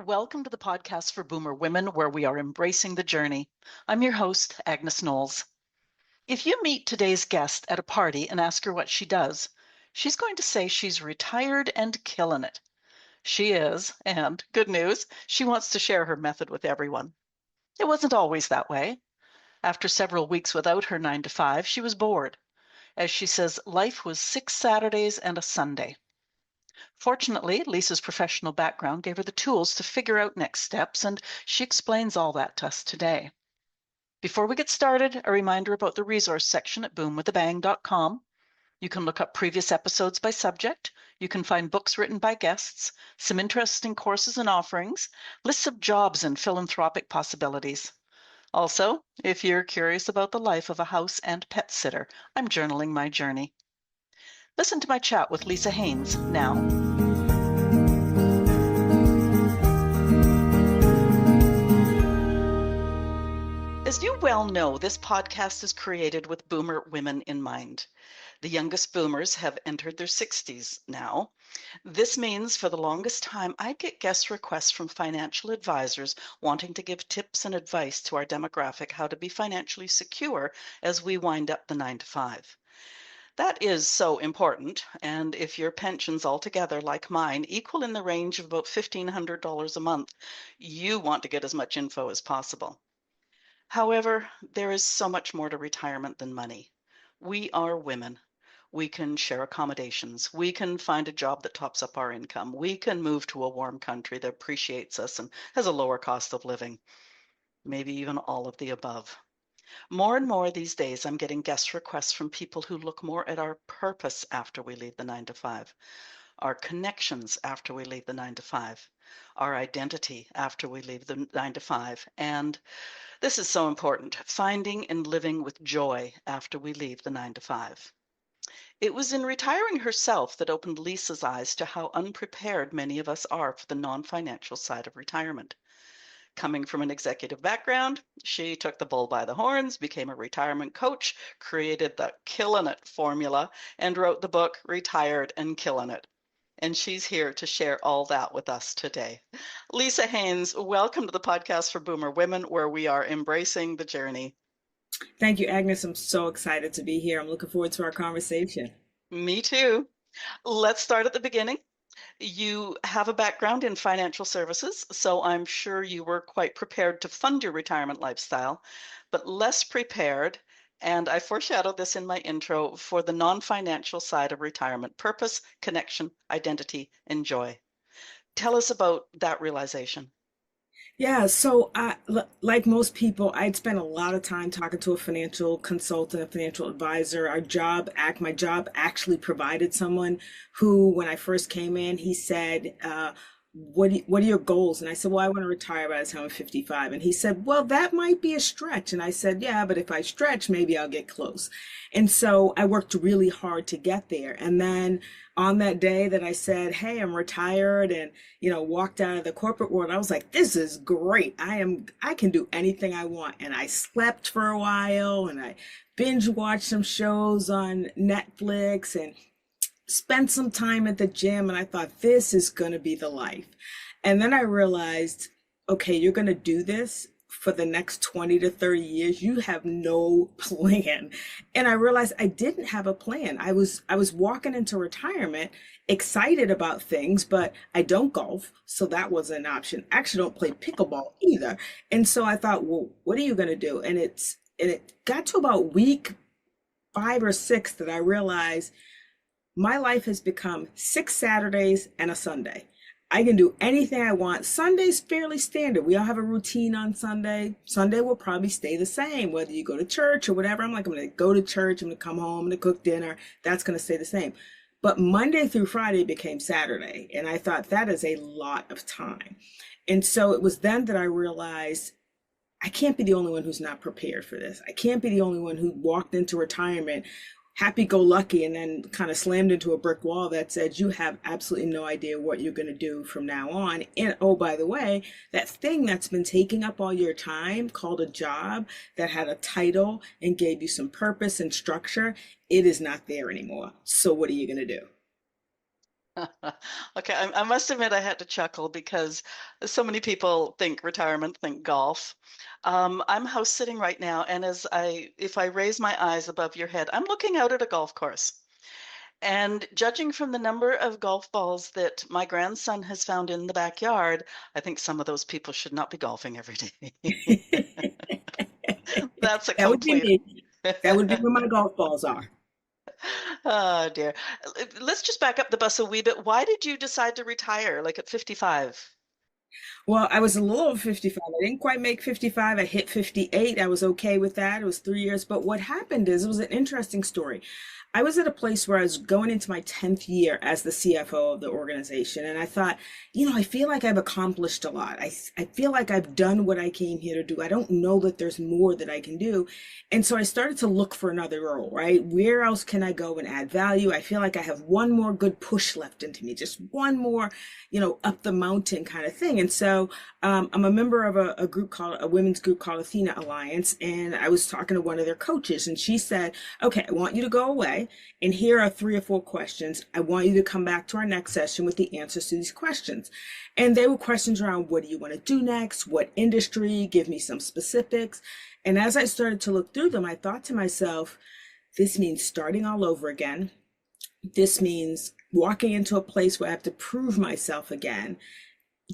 Welcome to the podcast for Boomer Women, where we are embracing the journey. I'm your host, Agnes Knowles. If you meet today's guest at a party and ask her what she does, she's going to say she's retired and killing it. She is, and good news, she wants to share her method with everyone. It wasn't always that way. After several weeks without her 9 to 5, she was bored. As she says, life was 6 Saturdays and a Sunday. Fortunately, Lisa's professional background gave her the tools to figure out next steps, and she explains all that to us today. Before we get started, a reminder about the resource section at boomwithabang.com. You can look up previous episodes by subject. You can find books written by guests, some interesting courses and offerings, lists of jobs and philanthropic possibilities. Also, if you're curious about the life of a house and pet sitter, I'm journaling my journey. Listen to my chat with Lisa Haynes now. As you well know, this podcast is created with Boomer women in mind. The youngest boomers have entered their 60s now. This means for the longest time, I get guest requests from financial advisors wanting to give tips and advice to our demographic how to be financially secure as we wind up the 9 to 5. That is so important, and if your pensions altogether, like mine, equal in the range of about $1,500 a month, you want to get as much info as possible. However, there is so much more to retirement than money. We are women. We can share accommodations. We can find a job that tops up our income. We can move to a warm country that appreciates us and has a lower cost of living. Maybe even all of the above. More and more these days, I'm getting guest requests from people who look more at our purpose after we leave the 9 to 5, our connections after we leave the 9 to 5, our identity after we leave the 9 to 5, and this is so important, finding and living with joy after we leave the 9 to 5. It was in retiring herself that opened Lisa's eyes to how unprepared many of us are for the non-financial side of retirement. Coming from an executive background, she took the bull by the horns, became a retirement coach, created the Killin It formula, and wrote the book Retired and Killin It. And she's here to share all that with us today. Lisa Haynes, welcome to the podcast for Boomer Women, where we are embracing the journey. Thank you, Agnes. I'm so excited to be here. I'm looking forward to our conversation. Me too. Let's start at the beginning. You have a background in financial services, so I'm sure you were quite prepared to fund your retirement lifestyle, but less prepared, and I foreshadowed this in my intro, for the non-financial side of retirement: purpose, connection, identity, and joy. Tell us about that realization. Yeah, like most people, I'd spent a lot of time talking to a financial consultant, a financial advisor. My job actually provided someone who, when I first came in, he said, what are your goals? And I said, well, I want to retire by the time I'm 55. And he said, well, that might be a stretch. And I said, yeah, but if I stretch, maybe I'll get close. And so I worked really hard to get there. And then on that day that I said, hey, I'm retired and, walked out of the corporate world, I was like, this is great. I can do anything I want. And I slept for a while and I binge watched some shows on Netflix and spent some time at the gym, and I thought, this is going to be the life. And then I realized, okay, you're going to do this for the next 20 to 30 years. You have no plan. And I realized I didn't have a plan. I was walking into retirement excited about things, but I don't golf, so that wasn't an option. I actually don't play pickleball either. And so I thought, well, what are you going to do? And it got to about week 5 or 6 that I realized my life has become 6 Saturdays and a Sunday. I can do anything I want. Sunday's fairly standard. We all have a routine on Sunday. Sunday will probably stay the same, whether you go to church or whatever. I'm going to go to church, I'm going to come home, I'm going to cook dinner. That's going to stay the same. But Monday through Friday became Saturday. And I thought that is a lot of time. And so it was then that I realized I can't be the only one who's not prepared for this. I can't be the only one who walked into retirement happy-go-lucky and then kind of slammed into a brick wall that said, you have absolutely no idea what you're going to do from now on. And oh, by the way, that thing that's been taking up all your time called a job that had a title and gave you some purpose and structure, it is not there anymore. So what are you going to do? Okay, I must admit I had to chuckle because so many people think retirement, think golf. I'm house sitting right now, and if I raise my eyes above your head, I'm looking out at a golf course. And judging from the number of golf balls that my grandson has found in the backyard, I think some of those people should not be golfing every day. That's a That would be complete. me. That would be where my golf balls are. Oh dear. Let's just back up the bus a wee bit. Why did you decide to retire, like at 55? Well, I was a little over 55. I didn't quite make 55. I hit 58. I was okay with that. It was 3 years. But what happened is it was an interesting story. I was at a place where I was going into my 10th year as the CFO of the organization. And I thought, I feel like I've accomplished a lot. I feel like I've done what I came here to do. I don't know that there's more that I can do. And so I started to look for another role, right? Where else can I go and add value? I feel like I have one more good push left into me, just one more, up the mountain kind of thing. And so I'm a member of a group called a women's group called Athena Alliance. And I was talking to one of their coaches, and she said, okay, I want you to go away. And here are 3 or 4 questions. I want you to come back to our next session with the answers to these questions. And they were questions around, what do you want to do next? What industry? Give me some specifics. And as I started to look through them, I thought to myself, this means starting all over again. This means walking into a place where I have to prove myself again.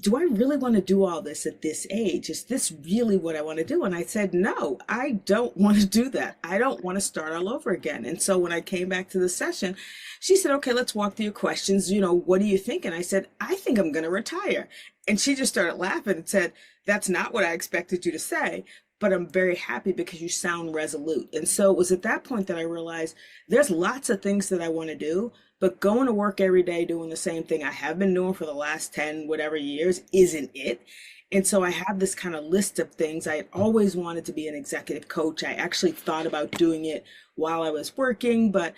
Do I really want to do all this at this age? Is this really what I want to do? And I said, no, I don't want to do that. I don't want to start all over again. And so when I came back to the session, she said, okay, let's walk through your questions. What do you think? And I said, I think I'm going to retire. And she just started laughing and said, that's not what I expected you to say, but I'm very happy because you sound resolute. And so it was at that point that I realized there's lots of things that I want to do, but going to work every day doing the same thing I have been doing for the last 10, whatever years isn't it. And so I have this kind of list of things. I had always wanted to be an executive coach. I actually thought about doing it while I was working, but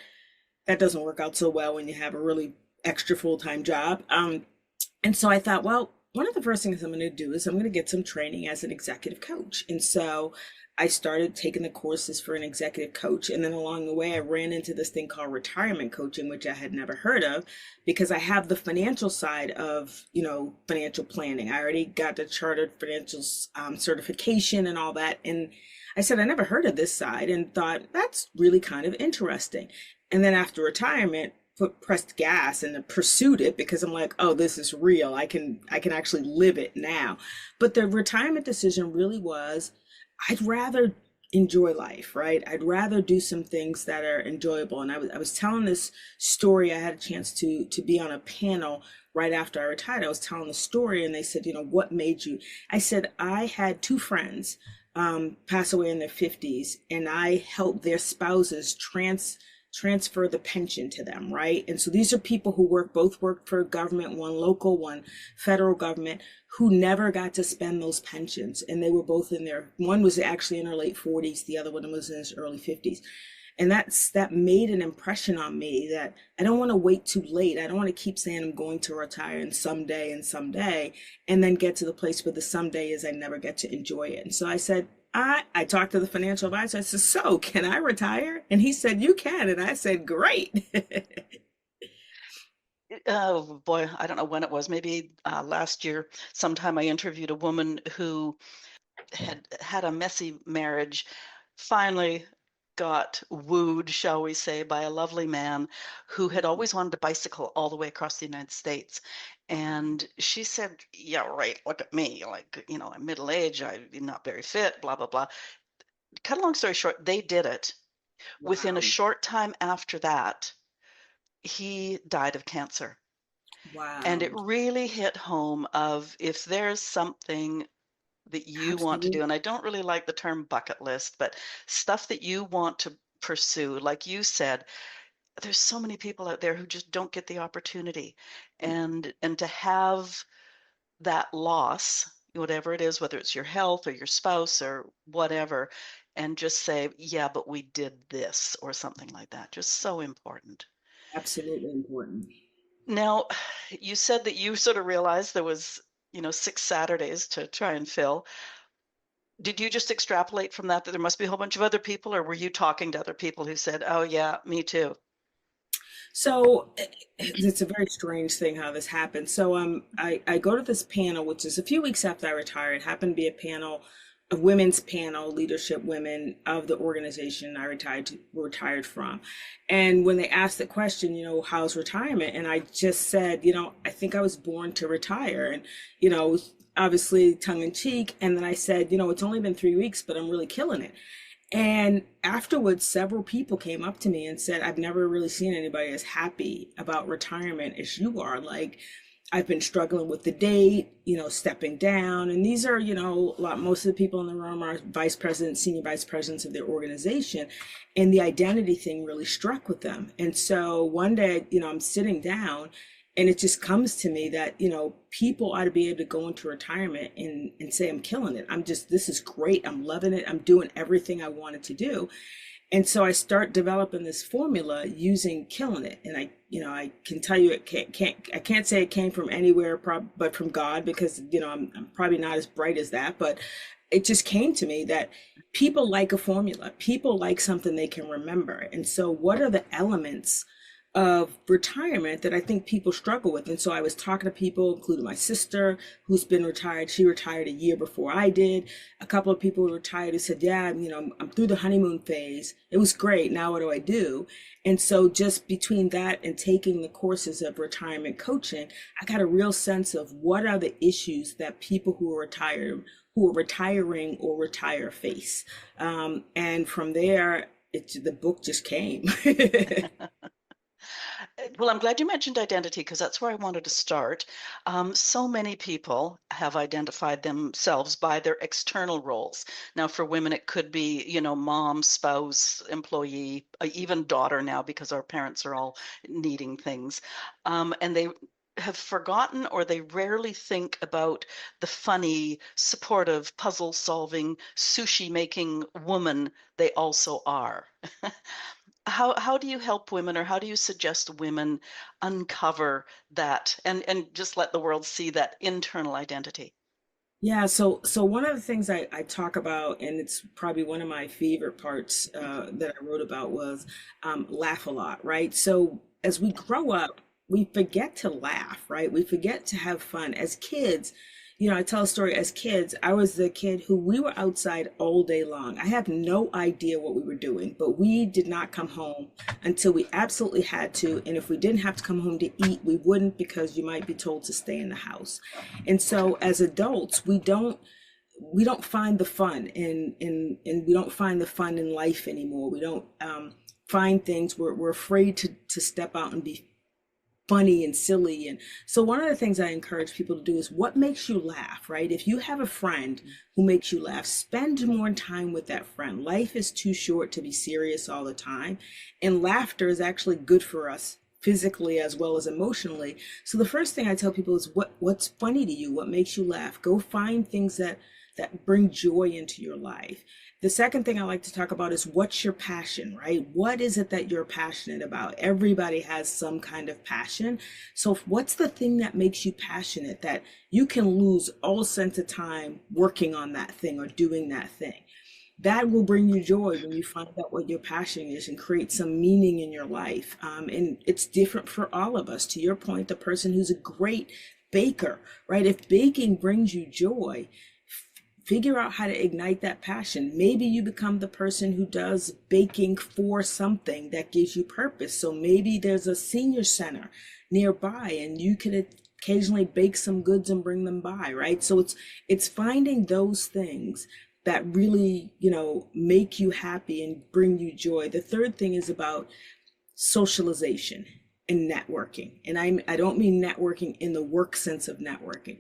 that doesn't work out so well when you have a really extra full-time job. And so I thought, well, one of the first things I'm going to do is I'm going to get some training as an executive coach. And so I started taking the courses for an executive coach. And then along the way, I ran into this thing called retirement coaching, which I had never heard of because I have the financial side of, financial planning. I already got the chartered financial certification and all that. And I said, I never heard of this side and thought that's really kind of interesting. And then after retirement, pressed gas and pursued it because I'm like, oh, this is real. I can actually live it now. But the retirement decision really was, I'd rather enjoy life, right? I'd rather do some things that are enjoyable. And I was telling this story. I had a chance to be on a panel right after I retired. I was telling the story, and they said, what made you? I said I had 2 friends pass away in their 50s, and I helped their spouses transfer the pension to them, right? And so these are people who both worked for government, one local, one federal government, who never got to spend those pensions. And they were both one was actually in her late 40s, the other one was in his early 50s. And that made an impression on me that I don't want to wait too late. I don't want to keep saying I'm going to retire and someday, and then get to the place where the someday is I never get to enjoy it. And so I said, I talked to the financial advisor. I said, so can I retire? And he said, you can. And I said, great. Oh boy, I don't know when it was, maybe last year, sometime I interviewed a woman who had a messy marriage, finally got wooed, shall we say, by a lovely man who had always wanted to bicycle all the way across the United States. And she said, yeah, right, look at me. Like, I'm middle aged, I'm not very fit, blah, blah, blah. Cut a long story short, they did it. Within a Wow. short time after that, he died of cancer. And it Wow. really hit home of if there's something that you want to do, Absolutely. and I don't really like the term bucket list, but stuff that you want to pursue, like you said, there's so many people out there who just don't get the opportunity. And to have that loss, whatever it is, whether it's your health or your spouse or whatever, and just say, yeah, but we did this or something like that, just so important. Absolutely important. Now, you said that you sort of realized there was, 6 Saturdays to try and fill. Did you just extrapolate from that there must be a whole bunch of other people, or were you talking to other people who said, "Oh yeah, me too"? So it's a very strange thing how this happened. So I go to this panel, which is a few weeks after I retired. It happened to be a panel, a women's panel, leadership women of the organization I retired from. And when they asked the question, how's retirement? And I just said, I think I was born to retire. And, obviously tongue in cheek. And then I said, it's only been 3 weeks, but I'm really killing it. And afterwards, several people came up to me and said, I've never really seen anybody as happy about retirement as you are. Like, I've been struggling with the date, stepping down. And these are, most of the people in the room are vice presidents, senior vice presidents of their organization. And the identity thing really struck with them. And so one day, I'm sitting down and it just comes to me that, people ought to be able to go into retirement and say, I'm killing it. This is great. I'm loving it. I'm doing everything I wanted to do. And so I start developing this formula using killing it. And I can tell you I can't say it came from anywhere, but from God, because, I'm probably not as bright as that, but it just came to me that people like a formula. People like something they can remember. And so what are the elements of retirement that I think people struggle with? And so I was talking to people, including my sister, who's been retired. She retired a year before I did. A couple of people who retired who said, yeah, I'm through the honeymoon phase. It was great. Now what do I do? And so just between that and taking the courses of retirement coaching, I got a real sense of what are the issues that people who are retired, who are retiring or retire face. And from there, the book just came. Well, I'm glad you mentioned identity because that's where I wanted to start. So many people have identified themselves by their external roles. Now, for women, it could be, mom, spouse, employee, even daughter now because our parents are all needing things. And they have forgotten or they rarely think about the funny, supportive, puzzle solving, sushi making woman they also are. How do you help women or how do you suggest women uncover that and just let the world see that internal identity? Yeah, so one of the things I talk about, and it's probably one of my favorite parts that I wrote about, was laugh a lot, right? So as we grow up, we forget to laugh, right? We forget to have fun. As kids, I tell a story. As kids, I was the kid who we were outside all day long. I have no idea what we were doing, but we did not come home until we absolutely had to. And if we didn't have to come home to eat, we wouldn't, because you might be told to stay in the house. And so as adults, we don't find the fun and we don't find the fun in life anymore. We don't find things. We're afraid to step out and be funny and silly. And so one of the things I encourage people to do is, what makes you laugh, right? If you have a friend who makes you laugh, spend more time with that friend. Life is too short to be serious all the time. And laughter is actually good for us physically as well as emotionally. So the first thing I tell people is, what's funny to you? What makes you laugh? Go find things that bring joy into your life. The second thing I like to talk about is, what's your passion, right? What is it that you're passionate about? Everybody has some kind of passion. So what's the thing that makes you passionate that you can lose all sense of time working on that thing or doing that thing? That will bring you joy when you find out what your passion is and create some meaning in your life. And it's different for all of us. To your point, the person who's a great baker, right? If baking brings you joy, figure out how to ignite that passion. Maybe you become the person who does baking for something that gives you purpose. So maybe there's a senior center nearby and you can occasionally bake some goods and bring them by, right? So it's finding those things that really, make you happy and bring you joy. The third thing is about socialization and networking. And I don't mean networking in the work sense of networking.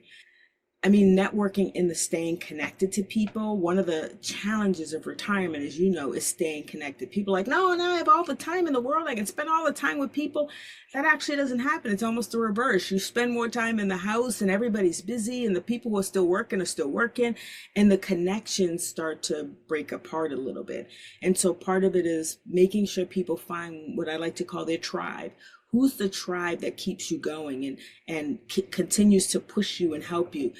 I mean, networking in the staying connected to people. One of the challenges of retirement, as you know, is staying connected. People are like, no, and I have all the time in the world. I can spend all the time with people. That actually doesn't happen. It's almost the reverse. You spend more time in the house and everybody's busy and the people who are still working, and the connections start to break apart a little bit. And so part of it is making sure people find what I like to call their tribe. Who's the tribe that keeps you going and continues to push you and help you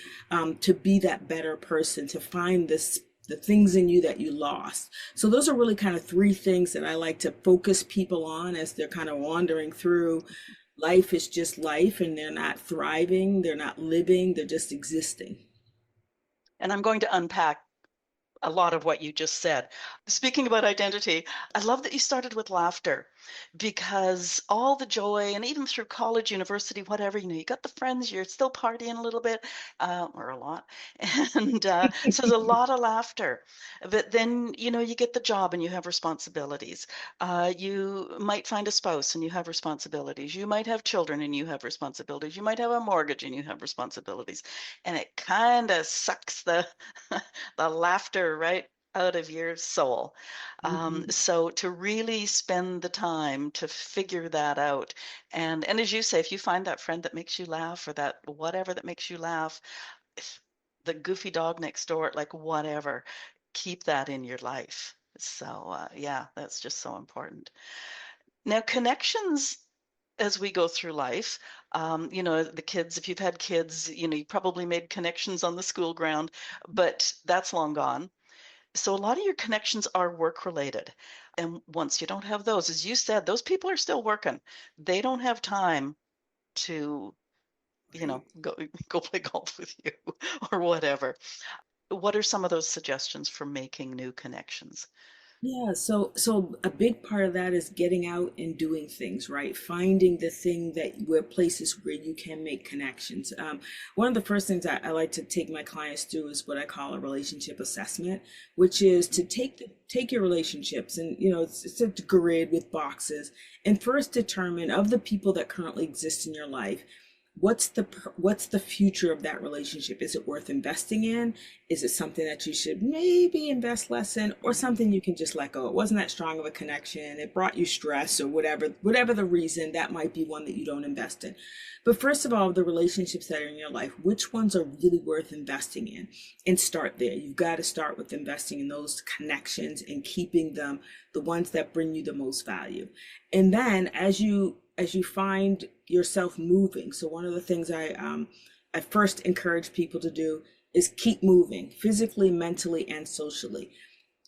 to be that better person, to find this the things in you that you lost. So those are really kind of three things that I like to focus people on as they're kind of wandering through. Life is just life, and they're not thriving, they're not living, they're just existing. And I'm going to unpack a lot of what you just said. Speaking about identity, I love that you started with laughter because all the joy, and even through college, university, whatever, you got the friends, you're still partying a little bit, or a lot. And so there's a lot of laughter. But then, you get the job and you have responsibilities. You might find a spouse and you have responsibilities. You might have children and you have responsibilities. You might have a mortgage and you have responsibilities. And it kind of sucks the laughter right out of your soul. Mhm. So to really spend the time to figure that out, and as you say, if you find that friend that makes you laugh or that whatever that makes you laugh, the goofy dog next door, like whatever, keep that in your life. So yeah, that's just so important. Now, connections as we go through life, the kids, if you've had kids, you probably made connections on the school ground, but that's long gone. So a lot of your connections are work related. And once you don't have those, as you said, those people are still working. They don't have time to, Right. go go play golf with you or whatever. What are some of those suggestions for making new connections? Yeah, so a big part of that is getting out and doing things, right? Finding the thing that where places where you can make connections. One of the first things I like to take my clients through is what I call a relationship assessment, which is to take your relationships and it's a grid with boxes and first determine of the people that currently exist in your life, what's the future of that relationship? Is it worth investing in? Is it something that you should maybe invest less in, or something you can just let go? It wasn't that strong of a connection. It brought you stress, or whatever the reason, that might be one that you don't invest in. But first of all, the relationships that are in your life, which ones are really worth investing in? And start there. You've got to start with investing in those connections and keeping them, the ones that bring you the most value. And then as you find yourself moving, so one of the things I first encourage people to do is keep moving physically, mentally, and socially.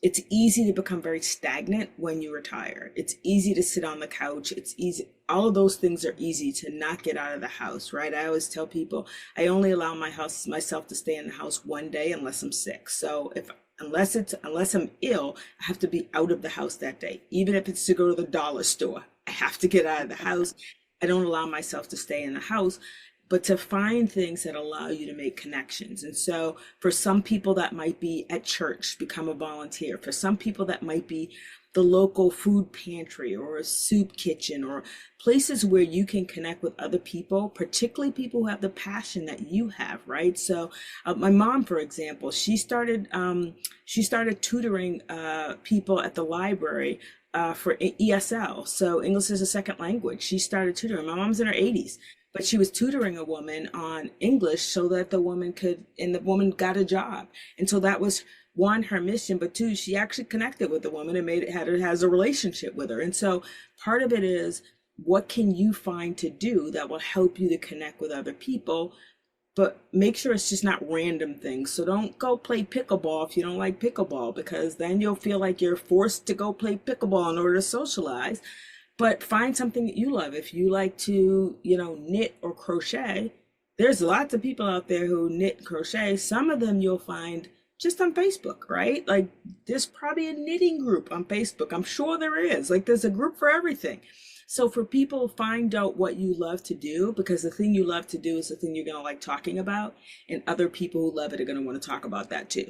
It's easy to become very stagnant when you retire. It's easy to sit on the couch. It's easy. All of those things are easy to not get out of the house, right? I always tell people I only allow myself to stay in the house one day unless I'm sick. So if unless I'm ill, I have to be out of the house that day. Even if it's to go to the dollar store, I have to get out of the house. I don't allow myself to stay in the house, but to find things that allow you to make connections. And so for some people that might be at church, become a volunteer. For some people that might be the local food pantry or a soup kitchen or places where you can connect with other people, particularly people who have the passion that you have, right? So my mom, for example, she started tutoring people at the library for ESL, so English as a second language. She started tutoring. My mom's in her 80s, but she was tutoring a woman on English so that the woman got a job. And so that was one, her mission, but two, she actually connected with the woman and has a relationship with her. And so part of it is, what can you find to do that will help you to connect with other people, but make sure it's just not random things. So don't go play pickleball if you don't like pickleball, because then you'll feel like you're forced to go play pickleball in order to socialize. But find something that you love. If you like to, knit or crochet, there's lots of people out there who knit and crochet. Some of them you'll find just on Facebook, right? Like there's probably a knitting group on Facebook. I'm sure there is. Like there's a group for everything. So for people, find out what you love to do, because the thing you love to do is the thing you're going to like talking about, and other people who love it are going to want to talk about that too.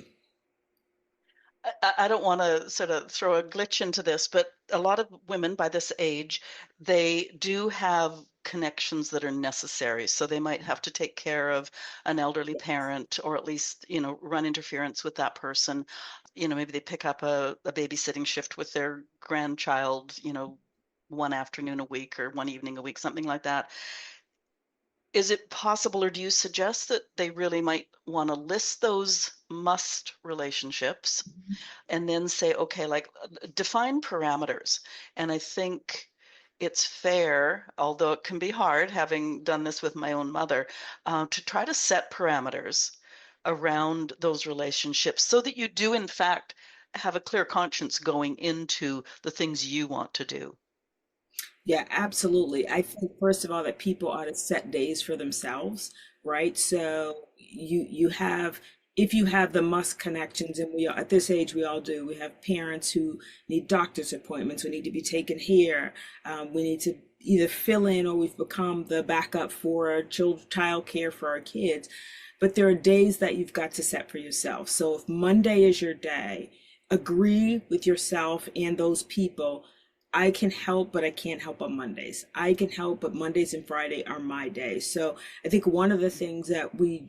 I don't want to sort of throw a glitch into this, but a lot of women by this age, they do have connections that are necessary. So they might have to take care of an elderly parent, or at least, run interference with that person. Maybe they pick up a babysitting shift with their grandchild, one afternoon a week or one evening a week, something like that. Is it possible, or do you suggest that they really might want to list those must relationships and then say, okay, like define parameters? And I think it's fair, although it can be hard, having done this with my own mother, to try to set parameters around those relationships so that you do, in fact, have a clear conscience going into the things you want to do. Yeah, absolutely. I think first of all that people ought to set days for themselves, right? So you have, if you have the must connections, and we at this age we all do. We have parents who need doctor's appointments, we need to be taken here, we need to either fill in or we've become the backup for child care for our kids. But there are days that you've got to set for yourself. So if Monday is your day, agree with yourself and those people. I can help, but I can't help on Mondays. I can help, but Mondays and Friday are my days. So I think one of the things that we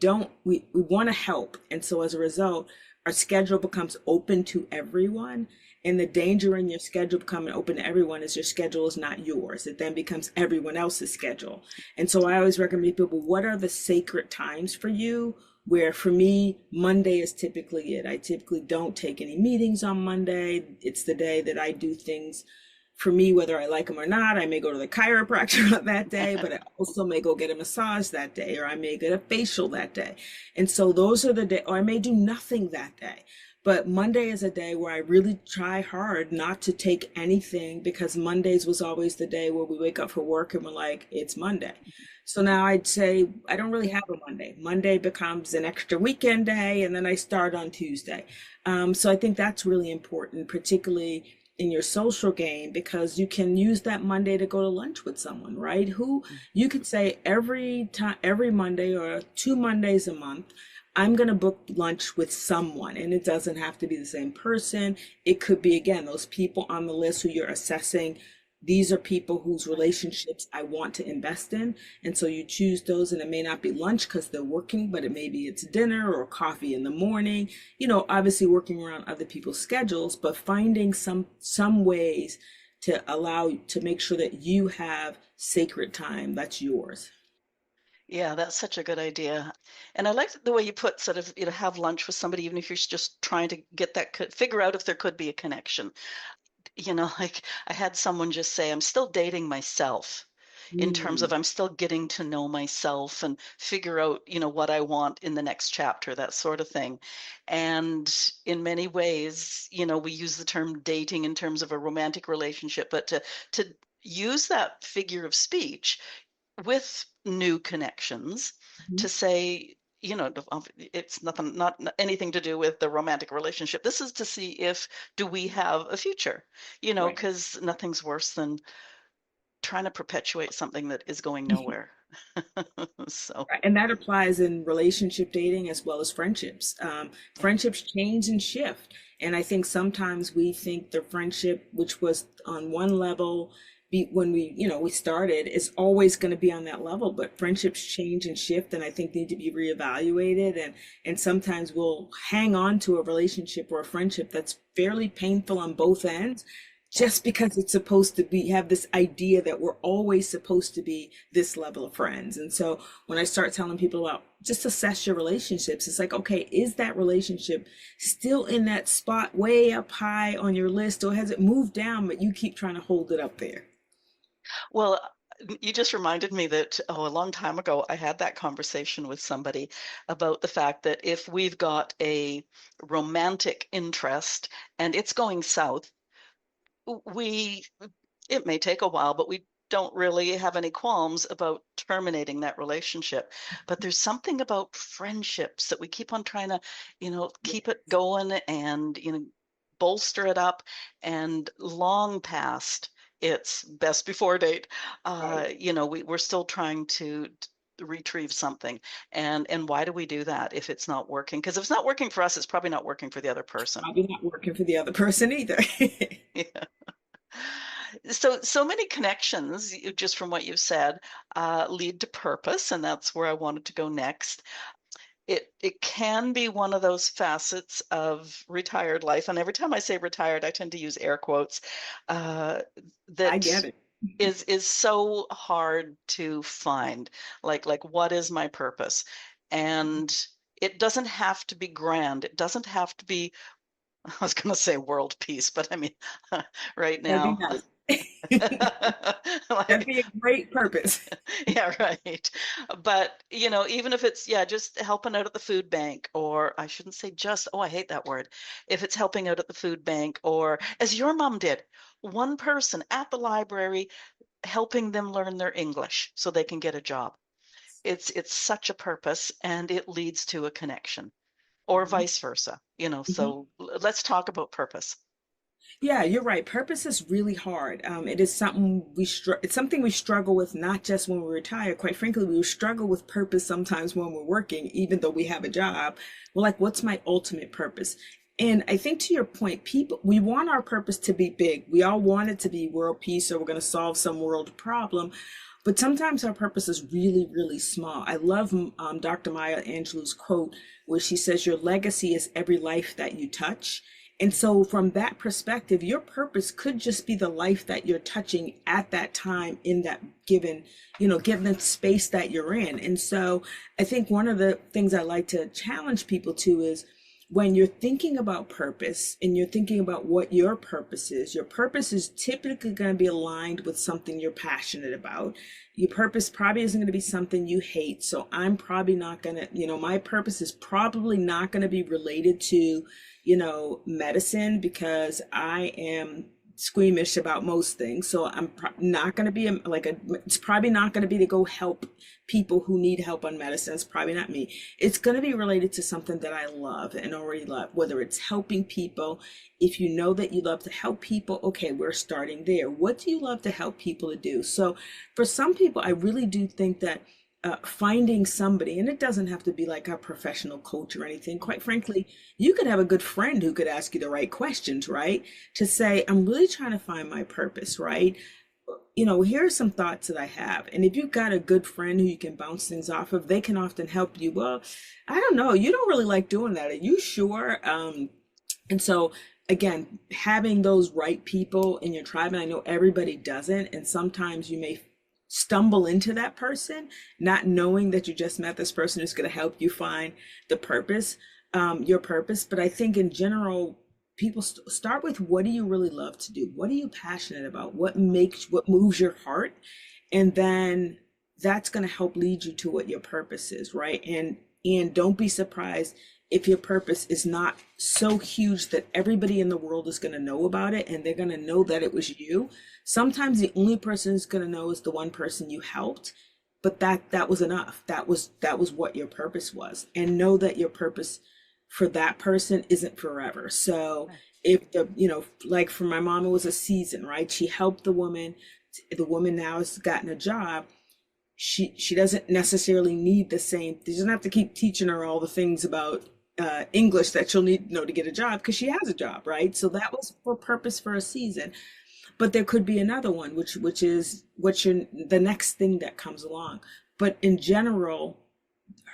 want to help. And so as a result, our schedule becomes open to everyone. And the danger in your schedule becoming open to everyone is your schedule is not yours. It then becomes everyone else's schedule. And so I always recommend people, what are the sacred times for you? Where for me, Monday is typically it. I typically don't take any meetings on Monday. It's the day that I do things for me, whether I like them or not. I may go to the chiropractor that day, but I also may go get a massage that day, or I may get a facial that day. And so those are the day, or I may do nothing that day. But Monday is a day where I really try hard not to take anything, because Mondays was always the day where we wake up for work and we're like, it's Monday. So now I'd say I don't really have a Monday. Monday becomes an extra weekend day, and then I start on Tuesday. So I think that's really important, particularly in your social game, because you can use that Monday to go to lunch with someone, right? Who you could say every time, every Monday or 2 Mondays a month, I'm going to book lunch with someone, and it doesn't have to be the same person. It could be, again, those people on the list who you're assessing. These are people whose relationships I want to invest in. And so you choose those, and it may not be lunch because they're working, but it maybe it's dinner or coffee in the morning, obviously working around other people's schedules, but finding some ways to allow to make sure that you have sacred time that's yours. Yeah, that's such a good idea. And I like the way you put sort of, have lunch with somebody, even if you're just trying to get that, figure out if there could be a connection. Like I had someone just say, I'm still dating myself in terms of Mm, I'm still getting to know myself and figure out, what I want in the next chapter, that sort of thing. And in many ways, we use the term dating in terms of a romantic relationship, but to use that figure of speech with new connections mhm. to say, it's nothing, not anything to do with the romantic relationship. This is to see if do we have a future, Right. because nothing's worse than trying to perpetuate something that is going nowhere. So, Right. And that applies in relationship dating as well as friendships. yeah. Friendships change and shift. And I think sometimes we think the friendship, which was on one level when we started, is always going to be on that level. But friendships change and shift, and I think need to be reevaluated. And sometimes we'll hang on to a relationship or a friendship that's fairly painful on both ends, Yeah. just because it's supposed to be, have this idea that we're always supposed to be this level of friends. And so when I start telling people about just assess your relationships, it's like, okay, is that relationship still in that spot way up high on your list, or has it moved down, but you keep trying to hold it up there? Well, you just reminded me that, a long time ago, I had that conversation with somebody about the fact that if we've got a romantic interest and it's going south, we it may take a while, but we don't really have any qualms about terminating that relationship. But there's something about friendships that we keep on trying to, keep it going and, bolster it up. And long past its best before date, Right. we're still trying to retrieve something. And why do we do that if it's not working? Because if it's not working for us, it's probably not working for the other person. Probably not working for the other person either. Yeah. So many connections, just from what you've said, lead to purpose, and that's where I wanted to go next. It can be one of those facets of retired life, and every time I say retired, I tend to use air quotes. Uh, I that get it. is so hard to find. Like what is my purpose? And it doesn't have to be grand. It doesn't have to be. I was going to say world peace, but I mean, right That'd be now. nice. That'd Like, be a great purpose. yeah, right. But, even if it's, yeah, just helping out at the food bank, or I shouldn't say just, oh, I hate that word. If it's helping out at the food bank, or as your mom did, one person at the library helping them learn their English so they can get a job. It's such a purpose, and it leads to a connection, or Mhm. vice versa, Mhm. so let's talk about purpose. Yeah, you're right. Purpose is really hard. It is something it's something we struggle with, not just when we retire. Quite frankly, we struggle with purpose sometimes when we're working, even though we have a job. We're like, what's my ultimate purpose? And I think to your point, people, we want our purpose to be big. We all want it to be world peace, or we're going to solve some world problem. But sometimes our purpose is really, really small. I love Dr. Maya Angelou's quote where she says, "Your legacy is every life that you touch." And so, from that perspective, your purpose could just be the life that you're touching at that time in that given, given space that you're in. And so, I think one of the things I like to challenge people to is when you're thinking about purpose and you're thinking about what your purpose is typically going to be aligned with something you're passionate about. Your purpose probably isn't going to be something you hate. So I'm probably not going to, my purpose is probably not going to be related to, medicine because I am squeamish about most things. So not going to be it's probably not going to be to go help people who need help on medicine. It's probably not me. It's going to be related to something that I love and already love, whether it's helping people. If you know that you love to help people, okay, we're starting there. What do you love to help people to do? So for some people, I really do think that finding somebody, and it doesn't have to be like a professional coach or anything. Quite frankly, you could have a good friend who could ask you the right questions, right? To say, I'm really trying to find my purpose, right? Here are some thoughts that I have. And if you've got a good friend who you can bounce things off of, they can often help you. Well, I don't know. You don't really like doing that. Are you sure? And so, again, having those right people in your tribe, and I know everybody doesn't, and sometimes you may stumble into that person, not knowing that you just met this person who's going to help you find the purpose, your purpose. But I think in general, people start with what do you really love to do? What are you passionate about? What moves your heart? And then that's going to help lead you to what your purpose is, right? And don't be surprised if your purpose is not so huge that everybody in the world is going to know about it and they're going to know that it was you. Sometimes the only person who's going to know is the one person you helped, but that was enough. That was what your purpose was. And know that your purpose for that person isn't forever. So if like for my mom, it was a season, right? She helped the woman. The woman now has gotten a job. She doesn't necessarily need the same. She doesn't have to keep teaching her all the things about English that she'll need to know to get a job because she has a job, right? So that was for purpose for a season. But there could be another one, which is the next thing that comes along. But in general,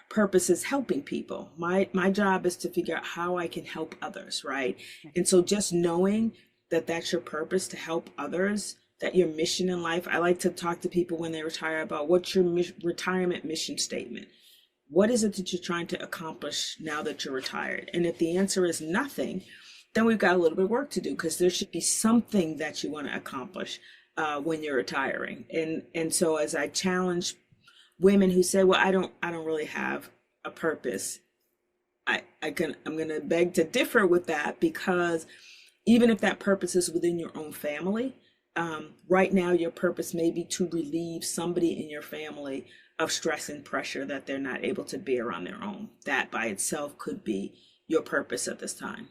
purpose is helping people. My job is to figure out how I can help others, right? And so just knowing that that's your purpose to help others, that your mission in life. I like to talk to people when they retire about what's your retirement mission statement. What is it that you're trying to accomplish now that you're retired? And if the answer is nothing, then we've got a little bit of work to do because there should be something that you want to accomplish when you're retiring. And so as I challenge women who say, well, I don't really have a purpose. I'm going to beg to differ with that because even if that purpose is within your own family, right now your purpose may be to relieve somebody in your family of stress and pressure that they're not able to bear on their own. That by itself could be your purpose at this time.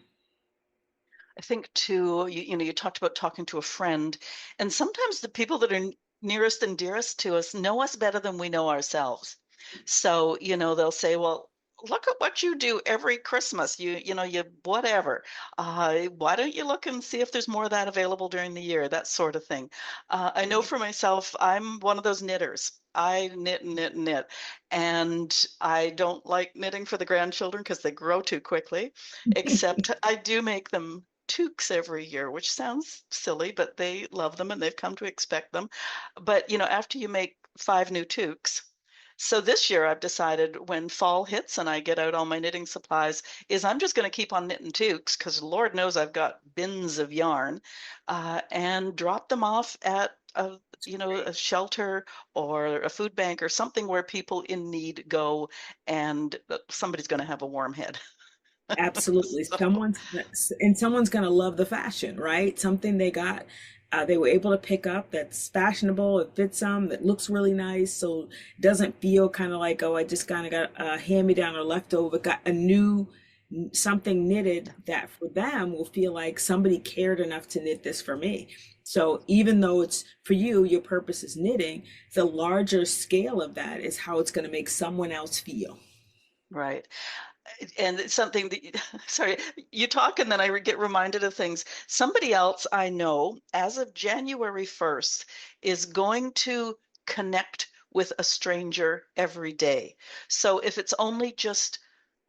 I think too, you talked about talking to a friend, and sometimes the people that are nearest and dearest to us know us better than we know ourselves. So, they'll say, well, look at what you do every Christmas. You whatever. Why don't you look and see if there's more of that available during the year, that sort of thing. I know for myself, I'm one of those knitters. I knit and knit and knit. And I don't like knitting for the grandchildren because they grow too quickly, except I do make them toques every year, which sounds silly, but they love them and they've come to expect them. But after you make 5 new toques, So this year I've decided when fall hits and I get out all my knitting supplies is I'm just going to keep on knitting toques because Lord knows I've got bins of yarn, and drop them off at a shelter or a food bank or something where people in need go, and somebody's going to have a warm head. Absolutely. So, Someone's gonna love the fashion, right? Something they were able to pick up that's fashionable, it fits them, that looks really nice, so it doesn't feel kind of like, oh, I just kind of got a hand-me-down or leftover, got a new something knitted that for them will feel like somebody cared enough to knit this for me. So even though it's for you, your purpose is knitting, the larger scale of that is how it's going to make someone else feel. right. And it's something that, sorry, you talk and then I get reminded of things. Somebody else I know, as of January 1st, is going to connect with a stranger every day. So if it's only just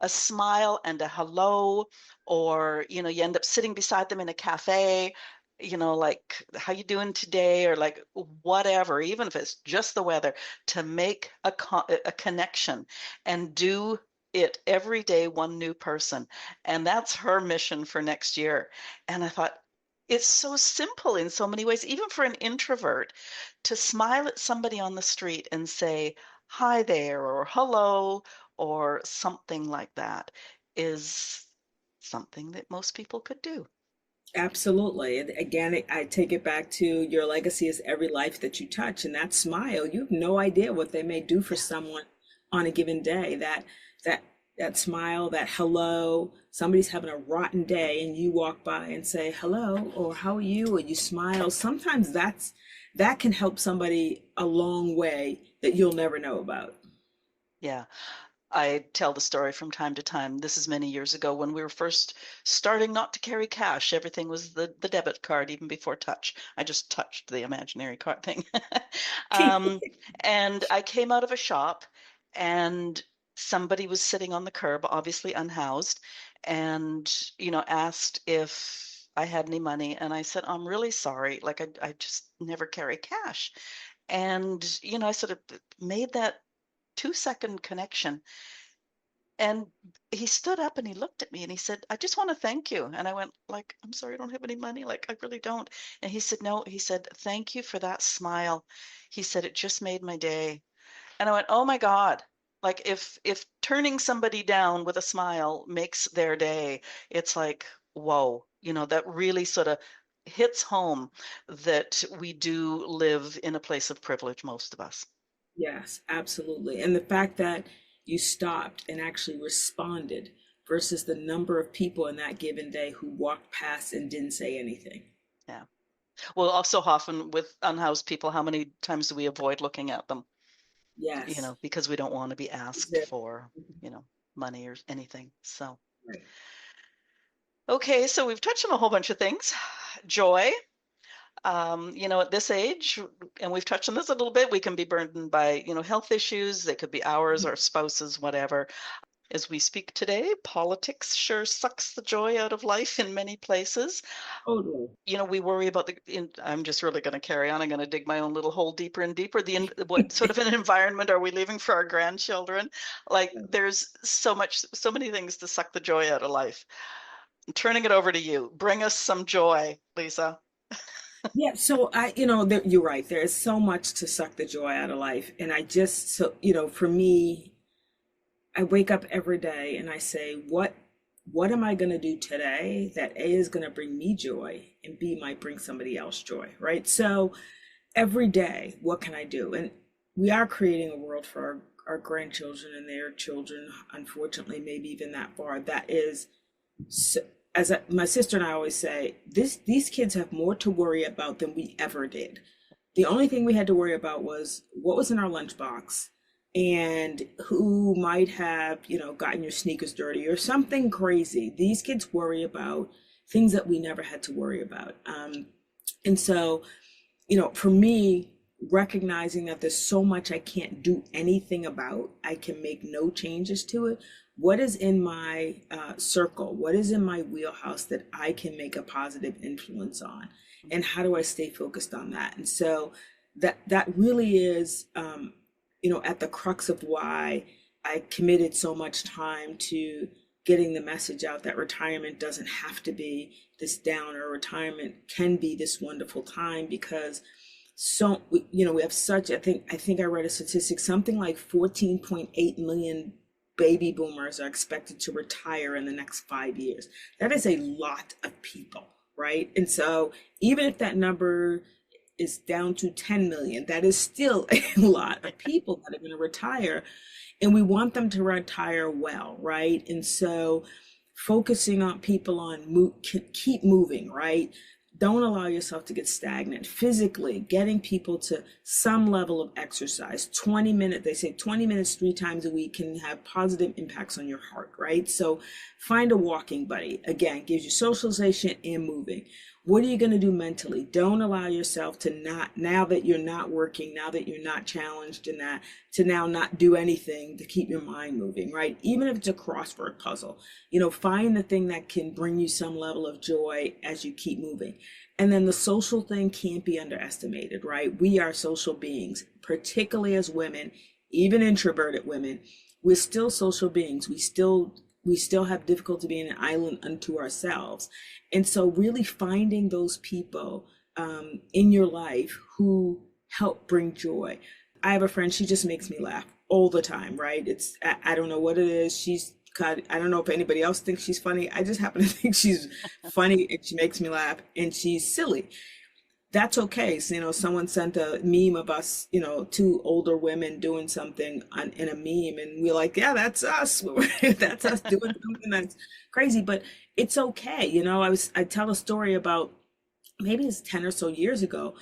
a smile and a hello, or, you end up sitting beside them in a cafe, like, how you doing today? Or like whatever, even if it's just the weather, to make a connection and do it every day, one new person. And that's her mission for next year. And I thought, it's so simple in so many ways, even for an introvert, to smile at somebody on the street and say, hi there, or hello, or something like that is something that most people could do. Absolutely. And again, I take it back to your legacy is every life that you touch. And that smile, you have no idea what they may do for Yeah. someone on a given day. That that smile, that hello, somebody's having a rotten day and you walk by and say hello or how are you? Or you smile. Sometimes that can help somebody a long way that you'll never know about. Yeah. I tell the story from time to time. This is many years ago when we were first starting not to carry cash. Everything was the debit card, even before touch. I just touched the imaginary card thing. um, and I came out of a shop and somebody was sitting on the curb, obviously unhoused, and, asked if I had any money. And I said, I'm really sorry. Like, I just never carry cash. And, I sort of made that 2-second connection, and he stood up and he looked at me and he said, I just want to thank you. And I went, like, I'm sorry, I don't have any money. Like, I really don't. And he said, no, he said, thank you for that smile. He said, it just made my day. And I went, oh my God. Like, if turning somebody down with a smile makes their day, it's like, whoa, that really sort of hits home that we do live in a place of privilege, most of us. Yes, absolutely. And the fact that you stopped and actually responded versus the number of people in that given day who walked past and didn't say anything. Yeah. Well, also often with unhoused people, how many times do we avoid looking at them? Yes. Because we don't want to be Is asked there- for, money or anything. So, Right. okay, so we've touched on a whole bunch of things. Joy, at this age, and we've touched on this a little bit, we can be burdened by, health issues. They could be ours or spouses, whatever. As we speak today, politics sure sucks the joy out of life in many places. Totally. We worry about I'm just really going to carry on. I'm going to dig my own little hole deeper and deeper. What sort of an environment are we leaving for our grandchildren? Like, there's so many things to suck the joy out of life. I'm turning it over to you. Bring us some joy, Lisa. Yeah, so you're right. There is so much to suck the joy out of life. And for me, I wake up every day and I say, what am I going to do today that A is going to bring me joy and B might bring somebody else joy, right? So every day, what can I do? And we are creating a world for our grandchildren and their children, unfortunately, maybe even that far. That is, so, my sister and I always say, these kids have more to worry about than we ever did. The only thing we had to worry about was what was in our lunchbox and who might have, gotten your sneakers dirty or something crazy. These kids worry about things that we never had to worry about. And so, for me, recognizing that there's so much I can't do anything about, I can make no changes to it. What is in my circle? What is in my wheelhouse that I can make a positive influence on? And how do I stay focused on that? And so that really is, at the crux of why I committed so much time to getting the message out that retirement doesn't have to be this downer. Retirement can be this wonderful time because we have such, I think I read a statistic, something like 14.8 million baby boomers are expected to retire in the next 5 years. That is a lot of people, right? And so even if that number is down to 10 million, that is still a lot of people that are going to retire, and we want them to retire well, right? And so focusing on people on keep moving, right? Don't allow yourself to get stagnant physically, getting people to some level of exercise. 20 minutes, they say 20 minutes 3 times a week can have positive impacts on your heart, right? So find a walking buddy. Again, gives you socialization and moving. What are you going to do mentally? Don't allow yourself to not, now that you're not working, now that you're not challenged in that, to now not do anything to keep your mind moving, right? Even if it's a crossword puzzle, find the thing that can bring you some level of joy as you keep moving. And then the social thing can't be underestimated, right? We are social beings, particularly as women, even introverted women. We're still social beings. We still have difficulty being an island unto ourselves. And so really finding those people in your life who help bring joy. I have a friend, she just makes me laugh all the time, right? I don't know what it is. I don't know if anybody else thinks she's funny. I just happen to think she's funny and she makes me laugh and she's silly. That's okay. So, someone sent a meme of us, two older women doing something in a meme, and we're like, yeah, that's us. That's us doing something that's crazy, but it's okay. I tell a story about maybe it's 10 or so years ago.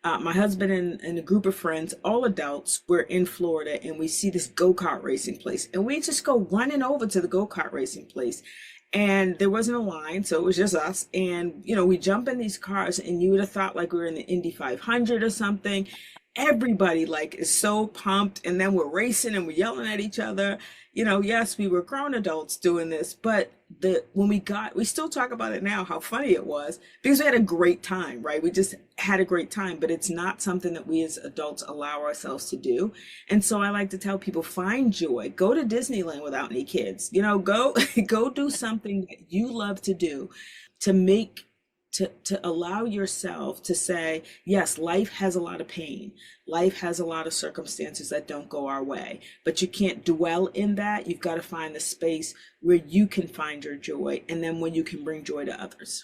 My husband and a group of friends, all adults, we're in Florida and we see this go-kart racing place, and we just go running over to the go-kart racing place. And there wasn't a line, so it was just us. And, we jump in these cars and you would have thought like we were in the Indy 500 or something. Everybody like is so pumped, and then we're racing and we're yelling at each other. Yes, we were grown adults doing this, but we still talk about it now, how funny it was, because we had a great time, right? We just had a great time, but it's not something that we as adults allow ourselves to do. And so I like to tell people, find joy, go to Disneyland without any kids, go, go do something that you love to do to make to allow yourself to say, yes, life has a lot of pain. Life has a lot of circumstances that don't go our way, but you can't dwell in that. You've got to find the space where you can find your joy, and then when you can bring joy to others.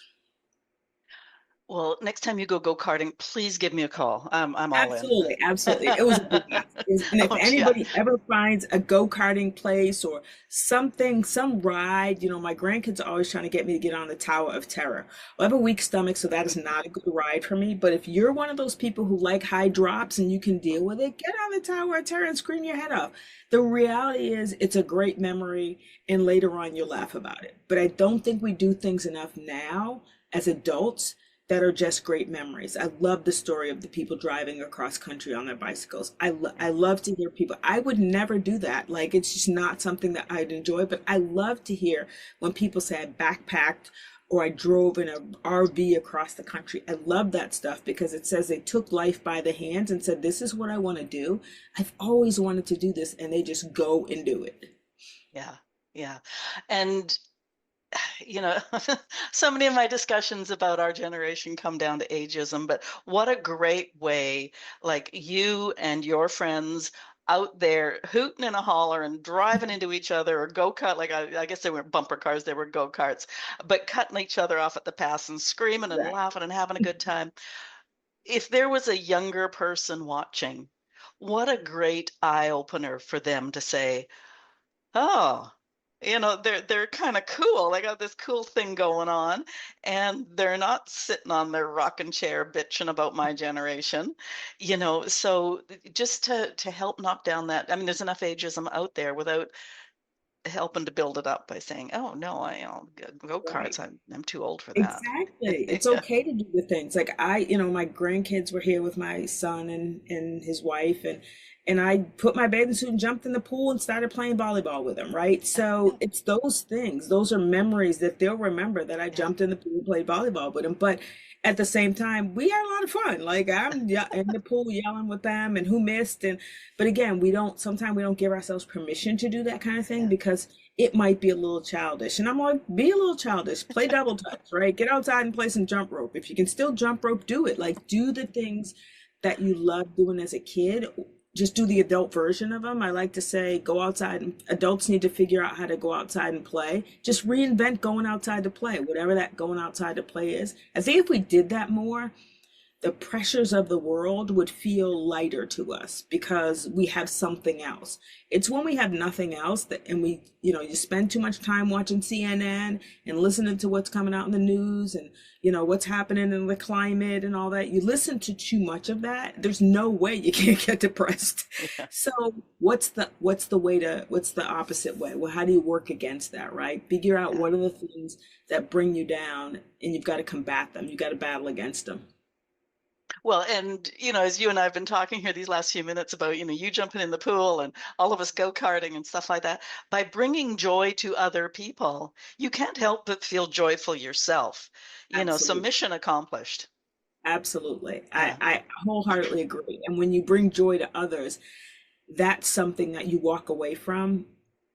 Well, next time you go karting, please give me a call. I'm all in. Absolutely, absolutely. It was a blast. And if Oh, yeah. anybody ever finds a go-karting place or something, some ride, my grandkids are always trying to get me to get on the Tower of Terror. I have a weak stomach, so that is not a good ride for me. But if you're one of those people who like high drops and you can deal with it, get on the Tower of Terror and scream your head off. The reality is it's a great memory, and later on you'll laugh about it. But I don't think we do things enough now as adults that are just great memories. I love the story of the people driving across country on their bicycles. I love to hear people. I would never do that. Like, it's just not something that I'd enjoy, but I love to hear when people say I backpacked or I drove in an RV across the country. I love that stuff because it says they took life by the hands and said, this is what I want to do. I've always wanted to do this, and they just go and do it. Yeah. Yeah. And so many of my discussions about our generation come down to ageism, but what a great way, like you and your friends out there hooting and a holler and driving into each other, or go-kart, like I guess they weren't bumper cars, they were go-karts, but cutting each other off at the pass and screaming and Right. laughing and having a good time. If there was a younger person watching, what a great eye opener for them to say, oh, they're kind of cool. They got this cool thing going on, and they're not sitting on their rocking chair bitching about my generation. So just to help knock down that, I mean, there's enough ageism out there without helping to build it up by saying, "Oh no, go-karts, Right. I'm too old for that." Exactly. It's Yeah. okay to do the things. Like my grandkids were here with my son and his wife, and I put my bathing suit and jumped in the pool and started playing volleyball with him, right? So Yeah. it's those things, those are memories that they'll remember that I Yeah. jumped in the pool and played volleyball with him. But at the same time, we had a lot of fun. Like in the pool yelling with them and who missed. And but again, sometimes we don't give ourselves permission to do that kind of thing Yeah. because it might be a little childish. And I'm like, be a little childish, play double touch, right? Get outside and play some jump rope. If you can still jump rope, do it. Like do the things that you loved doing as a kid. Just do the adult version of them. I like to say go outside, and adults need to figure out how to go outside and play. Just reinvent going outside to play, whatever that going outside to play is. I think if we did that more, the pressures of the world would feel lighter to us because we have something else. It's when we have nothing else that, and you spend too much time watching CNN and listening to what's coming out in the news and, what's happening in the climate and all that. You listen to too much of that. There's no way you can't get depressed. Yeah. So what's the opposite way? Well, how do you work against that, right? Figure out Yeah. what are the things that bring you down and you've got to combat them. You've got to battle against them. Well, and as you and I have been talking here these last few minutes about, you jumping in the pool and all of us go-karting and stuff like that, by bringing joy to other people, you can't help but feel joyful yourself. So Absolutely. mission accomplished. Absolutely. Yeah. I wholeheartedly agree. And when you bring joy to others, that's something that you walk away from,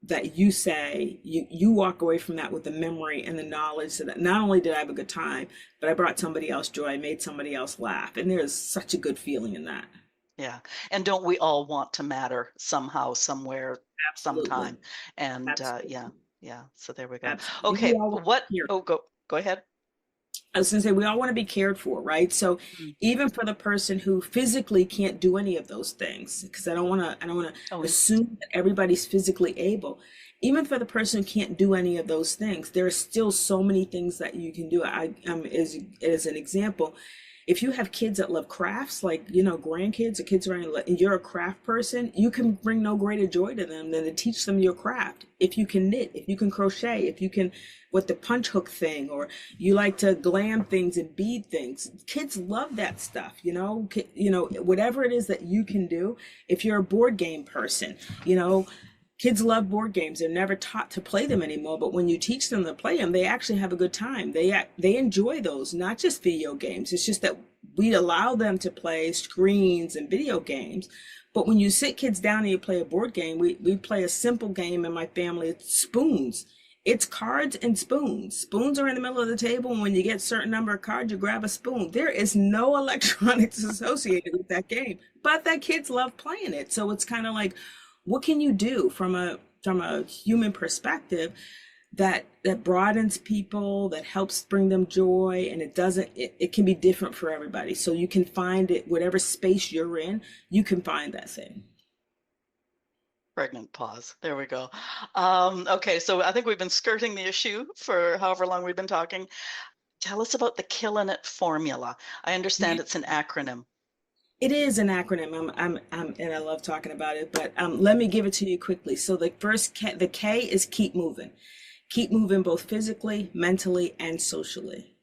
that you say, you walk away from that with the memory and the knowledge that not only did I have a good time, but I brought somebody else joy, I made somebody else laugh. And there's such a good feeling in that. Yeah. And don't we all want to matter somehow, somewhere, Absolutely. sometime? And yeah, Absolutely. yeah. So there we go. Absolutely. And we Okay. all want What? to hear. Oh, go ahead. I was going to say, we all want to be cared for, right? So Mm. even for the person who physically can't do any of those things, because I don't want Oh, to assume that everybody's physically able. Even for the person who can't do any of those things, there are still so many things that you can do. As an example, if you have kids that love crafts, like, grandkids or kids around, and you're a craft person, you can bring no greater joy to them than to teach them your craft. If you can knit, if you can crochet, if you can, with the punch hook thing, or you like to glam things and bead things, kids love that stuff, whatever it is that you can do. If you're a board game person, kids love board games. They're never taught to play them anymore, but when you teach them to play them, they actually have a good time. They enjoy those, not just video games. It's just that we allow them to play screens and video games. But when you sit kids down and you play a board game, we play a simple game in my family. It's spoons. It's cards and spoons. Spoons are in the middle of the table, and when you get a certain number of cards, you grab a spoon. There is no electronics associated with that game, but that kids love playing it. So it's kind of like, what can you do from a human perspective that broadens people, that helps bring them joy, and it can be different for everybody. So you can find it, whatever space you're in, you can find that thing. Pregnant pause. There we go. Okay, so I think we've been skirting the issue for however long we've been talking. Tell us about the Killin It formula. I understand it's an acronym. It is an acronym. And I love talking about it, but let me give it to you quickly. So the K is keep moving both physically, mentally, and socially.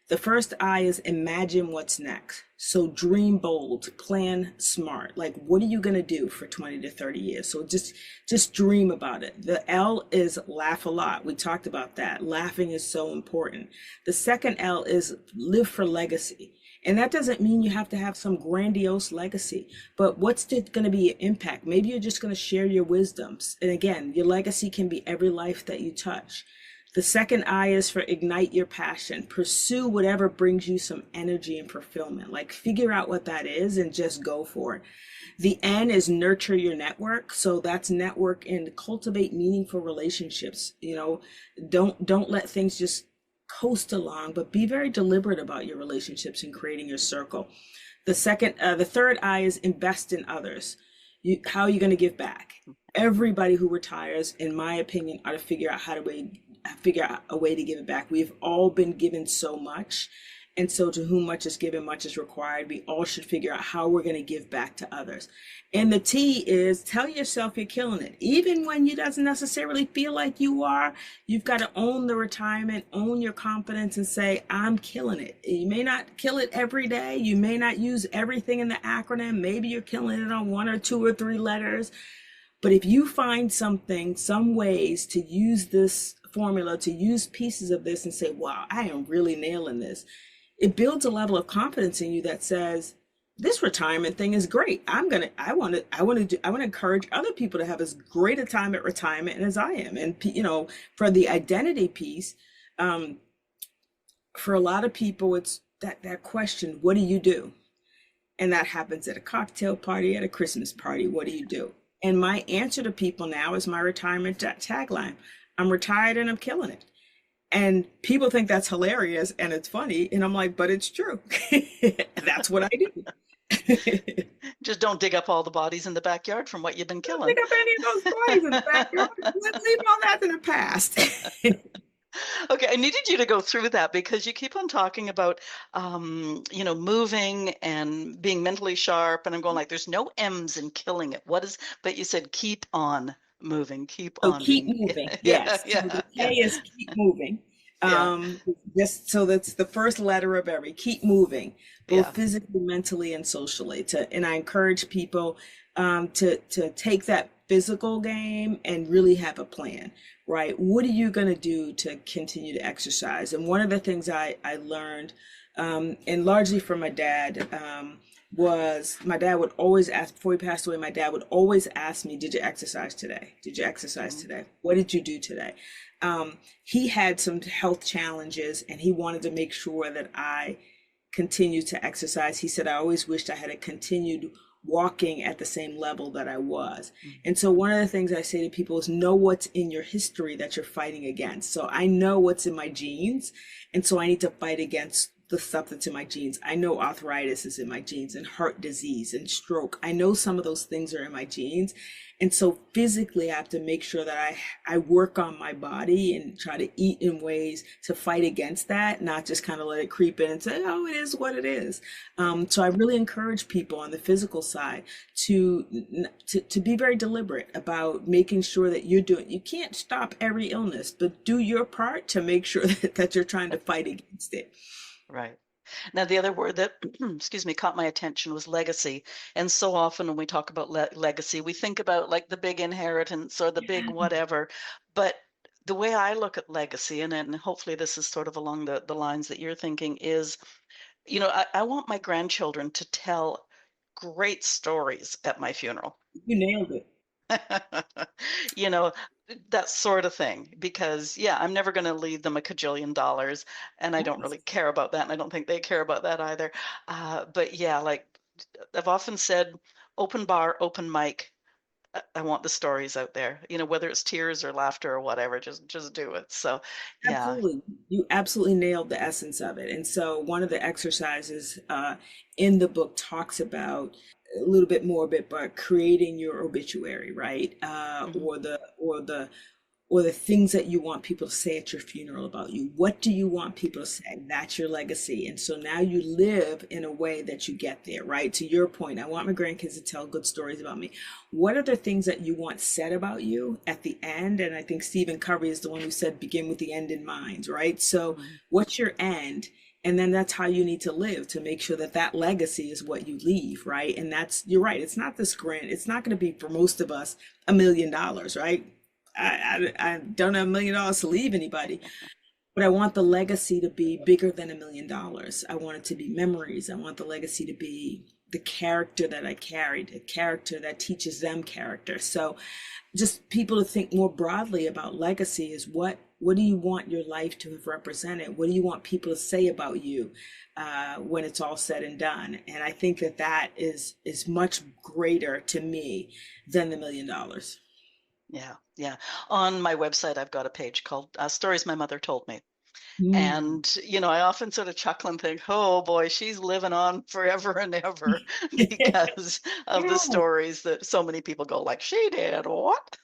The first I is imagine what's next. So dream bold, plan smart. Like, what are you going to do for 20 to 30 years? So just dream about it. The L is laugh a lot. We talked about that. Laughing is so important. The second L is live for legacy. And that doesn't mean you have to have some grandiose legacy, but what's going to be your impact? Maybe you're just going to share your wisdoms. And again, your legacy can be every life that you touch. The second I is for ignite your passion. Pursue whatever brings you some energy and fulfillment. Like, figure out what that is and just go for it. The N is nurture your network. So that's network and cultivate meaningful relationships. Don't let things just coast along, but be very deliberate about your relationships and creating your circle. The third I is invest in others. How are you going to give back? Everybody who retires, in my opinion, ought to figure out a way to give it back. We've all been given so much, And so, to whom much is given, much is required. We all should figure out how we're going to give back to others. And the T is tell yourself you're killing it. Even when you doesn't necessarily feel like you are, you've got to own the retirement, own your confidence, and say, I'm killing it. You may not kill it every day. You may not use everything in the acronym. Maybe you're killing it on one or two or three letters. But if you find something, some ways to use this formula, to use pieces of this and say, wow, I am really nailing this, it builds a level of confidence in you that says, this retirement thing is great. I want to encourage other people to have as great a time at retirement as I am. And, for the identity piece, for a lot of people, it's that question, what do you do? And that happens at a cocktail party, at a Christmas party. What do you do? And my answer to people now is my retirement tagline. I'm retired and I'm killing it. And people think that's hilarious and it's funny. And I'm like, but it's true. That's what I do. Just don't dig up all the bodies in the backyard from what you've been Don't killing. pick up any of those bodies in the backyard. Let's leave all that in the past. Okay, I needed you to go through that because you keep on talking about, moving and being mentally sharp, and I'm going like, there's no M's in killing it. What is? But you said keep on moving, keep So on keep being. moving. Yeah, Yes. So yeah, the K yeah, is keep moving. yeah, Just so that's the first letter of every keep moving, both yeah. physically, mentally, and socially. And I encourage people to take that physical game and really have a plan, right? What are you going to do to continue to exercise? And one of the things I learned, and largely from my dad, was my dad would always ask, before he passed away, my dad would always ask me, did you exercise today? Did you exercise Mhm. today? What did you do today? He had some health challenges and he wanted to make sure that I continued to exercise. He said, I always wished I had a continued walking at the same level that I was. And so one of the things I say to people is know what's in your history that you're fighting against. So I know what's in my genes. And so I need to fight against the stuff that's in my genes. I know arthritis is in my genes and heart disease and stroke. I know some of those things are in my genes. And so physically, I have to make sure that I work on my body and try to eat in ways to fight against that, not just kind of let it creep in and say, oh, it is what it is. So I really encourage people on the physical side to be very deliberate about making sure that you can't stop every illness, but do your part to make sure that you're trying to fight against it. Right. Now, the other word that, excuse me, caught my attention was legacy. And so often when we talk about legacy, we think about like the big inheritance or the big whatever. But the way I look at legacy, and hopefully this is sort of along the lines that you're thinking, is, I want my grandchildren to tell great stories at my funeral. You nailed it. You know, that sort of thing. Because, yeah, I'm never going to leave them a cajillion dollars, and I don't Yes, really care about that, and I don't think they care about that either. But yeah, like I've often said, open bar, open mic. I want the stories out there. Whether it's tears or laughter or whatever, just do it. So, yeah. absolutely. You absolutely nailed the essence of it. And so one of the exercises in the book talks about a little bit more bit, but creating your obituary, right? Mhm. Or the things that you want people to say at your funeral about you. What do you want people to say? That's your legacy. And so now you live in a way that you get there, right? To your point, I want my grandkids to tell good stories about me. What are the things that you want said about you at the end? And I think Stephen Covey is the one who said, begin with the end in mind, right? So Mhm. what's your end? And then that's how you need to live to make sure that that legacy is what you leave, right? And you're right. It's not this grand, it's not going to be for most of us $1 million, right? I don't have $1 million to leave anybody, but I want the legacy to be bigger than $1 million. I want it to be memories. I want the legacy to be the character that I carried, a character that teaches them character. So just people to think more broadly about legacy is what do you want your life to have represented? What do you want people to say about you when it's all said and done? And I think that is much greater to me than the $1 million. Yeah, yeah. On my website, I've got a page called Stories My Mother Told Me. Mm. And, I often sort of chuckle and think, oh boy, she's living on forever and ever because of the Yeah, stories that so many people go like, she did what?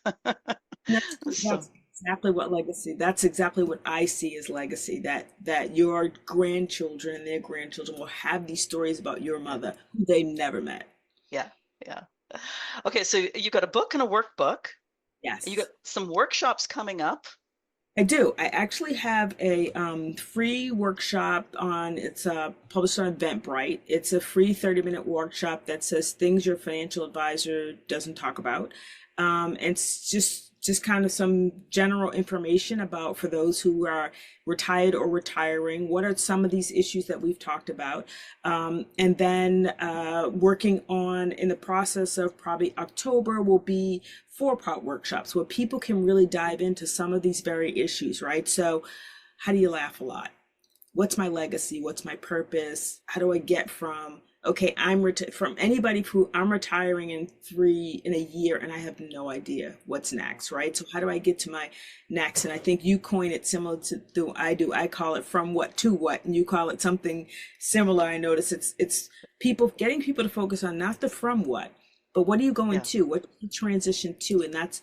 that's So, exactly what legacy. That's exactly what I see as legacy. That your grandchildren and their grandchildren will have these stories about your mother who they never met. Yeah, yeah. Okay, so you got a book and a workbook. You got Yes. some workshops coming up. I do. I actually have a free workshop on, it's published on Eventbrite. It's a free 30-minute workshop that says things your financial advisor doesn't talk about. And it's just kind of some general information about for those who are retired or retiring, what are some of these issues that we've talked about. And then working on in the process of probably October will be 4-part workshops where people can really dive into some of these very issues, right? So, how do you laugh a lot? What's my legacy? What's my purpose? How do I get from, okay, from anybody who I'm retiring in a year and I have no idea what's next, right? So how do I get to my next? And I think you coin it similar to I do. I call it from what to what, and you call it something similar. I notice it's people getting people to focus on not the from what, but what are you going Yeah, to? What do you transition to? And that's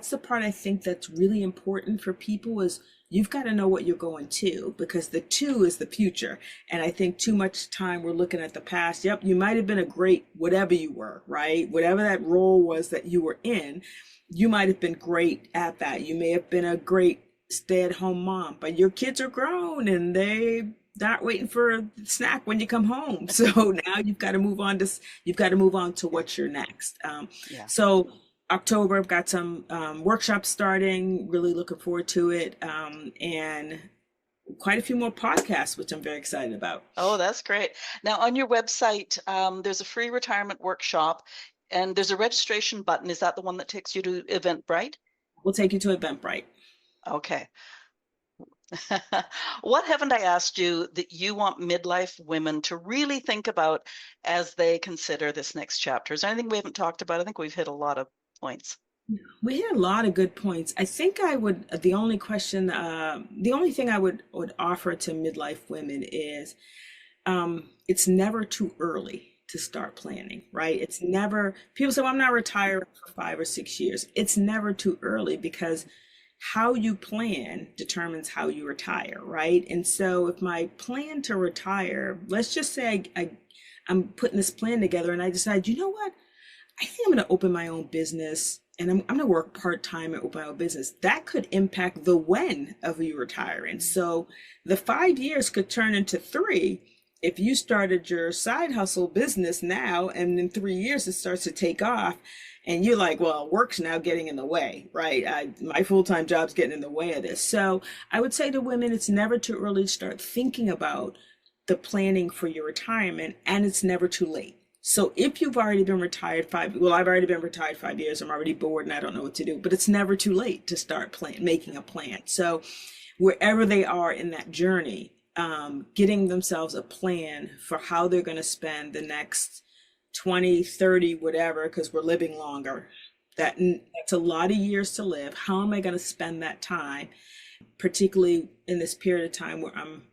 the part I think that's really important for people is you've got to know what you're going to because the to is the future. And I think too much time we're looking at the past. Yep, you might have been a great whatever you were, right? Whatever that role was that you were in, you might have been great at that. You may have been a great stay-at-home mom, but your kids are grown and they not waiting for a snack when you come home. So now you've got to move on to what's your next. yeah. So October, I've got some workshops starting. Really looking forward to it, and quite a few more podcasts, which I'm very excited about. Oh, that's great. Now, on your website, there's a free retirement workshop and there's a registration button. Is that the one that takes you to Eventbrite? We'll take you to Eventbrite. Okay. What haven't I asked you that you want midlife women to really think about as they consider this next chapter? Is there anything we haven't talked about? I think we've hit a lot of points. We had a lot of good points. I think I would, the only thing I would offer to midlife women is it's never too early to start planning, right? It's never, people say, well, I'm not retired for 5 or 6 years. It's never too early because how you plan determines how you retire, right? And so if my plan to retire, let's just say I'm putting this plan together and I decide, you know what? I think I'm going to open my own business and I'm going to work part time and open my own business. That could impact the when of you retiring. So the 5 years could turn into three if you started your side hustle business now and in 3 years it starts to take off and you're like, well, work's now getting in the way, right? My full-time job's getting in the way of this. So I would say to women, it's never too early to start thinking about the planning for your retirement, and it's never too late. So if you've already been retired well, I've already been retired 5 years, I'm already bored and I don't know what to do, but it's never too late to start making a plan. So wherever they are in that journey, getting themselves a plan for how they're going to spend the next 20, 30, whatever, because we're living longer. That's a lot of years to live. How am I going to spend that time, particularly in this period of time where I'm